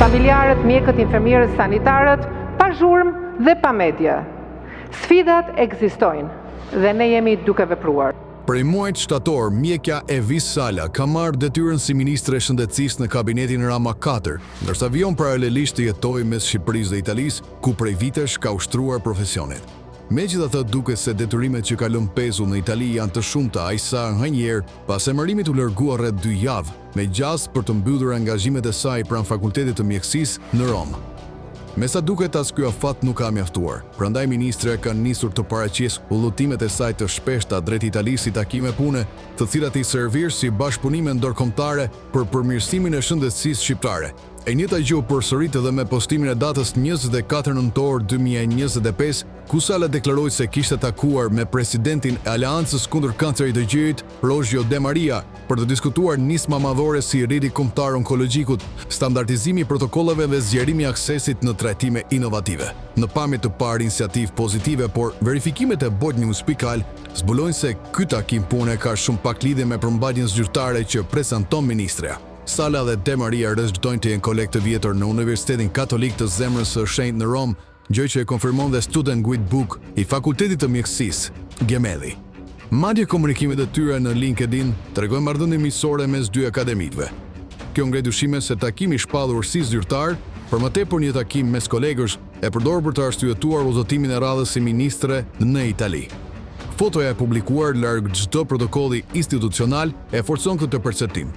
familjarët, mjekët, infermierët, sanitarët, pa zhurmë dhe pa media. Sfidat ekzistojnë dhe ne jemi duke vepruar. Prej muajt shtator, mjekja Evis Sala ka marrë detyrën si ministre e shëndetësisë në kabinetin Rama 4, ndërsa vijon paralelisht të jetojë mes Shqipërisë dhe Italisë, ku prej vitesh ka ushtruar profesionin. Megjithatë, duket se detyrimet që ka lënë pezu në Itali janë të shumta, aq sa nganjëherë pas emërimit u largua rreth 2 javë, me gjastë për të mbyllur angazhimet e saj pranë Fakultetit të Mjekësisë në Romë. Me sa duket, as ky afat nuk ka mjaftuar. Prandaj ministre ka nisur të paraqesë udhëtimet e saj të shpeshta drejt Italisë si takime pune, të cilat i servirë si bashkëpunime ndërkombëtare për përmirësimin e shëndetësisë shqiptare. E njëjta gjë u përsërit edhe me postimin e datës 24 nëntor 2025, ku Sala deklaroi se kishte takuar me presidentin e Aleancës kundër kancerit të gjirit, Roggio De Maria, për të diskutuar nisma madhore si rriti kombëtar onkologjikut, standardizimi i protokolleve dhe zgjerimi i aksesit në trajtime inovative. Në pamje të parë iniciativë pozitive, por verifikimet e BoardNews.al zbulojnë se ky takim pune ka shumë pak lidhje me përmbajtjen zyrtare që prezanton ministreja. Sala dhe De Maria rrezikojnë të jenë kolegë të vjetër në Universitetin Katolik të Zemrës së Shenjtë në Rom, gjë që e konfirmon dhe Student Guidebook i Fakultetit të Mjekësisë, Gemelli. Madje komunikimet e tyre në LinkedIn tregojnë marrëdhënie miqësore mes dy akademikëve. Kjo ngre dyshime se takimi i shpallur si zyrtar, për më tepër një takim mes kolegësh, e përdorur për të arsyetuar udhëtimin e radhës si ministre në Itali. Fotoja e publikuar larg çdo protokolli institucional e forcon këtë perceptim.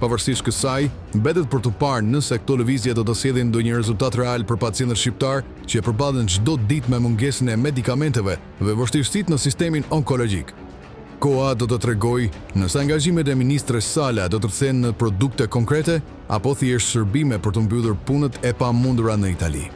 Pavarësisht kësaj, mbetet për të parë nëse këto lëvizje do të sjellin ndonjë rezultat real për pacientët shqiptar që përballen çdo ditë me mungesën e medikamenteve dhe vështirësitë në sistemin onkologjik. Koha do të tregojë nëse angazhimet e ministres Sala do të rthehen në produkte konkrete apo thjesht shërbime për të mbyllur punët e pamundura në Itali.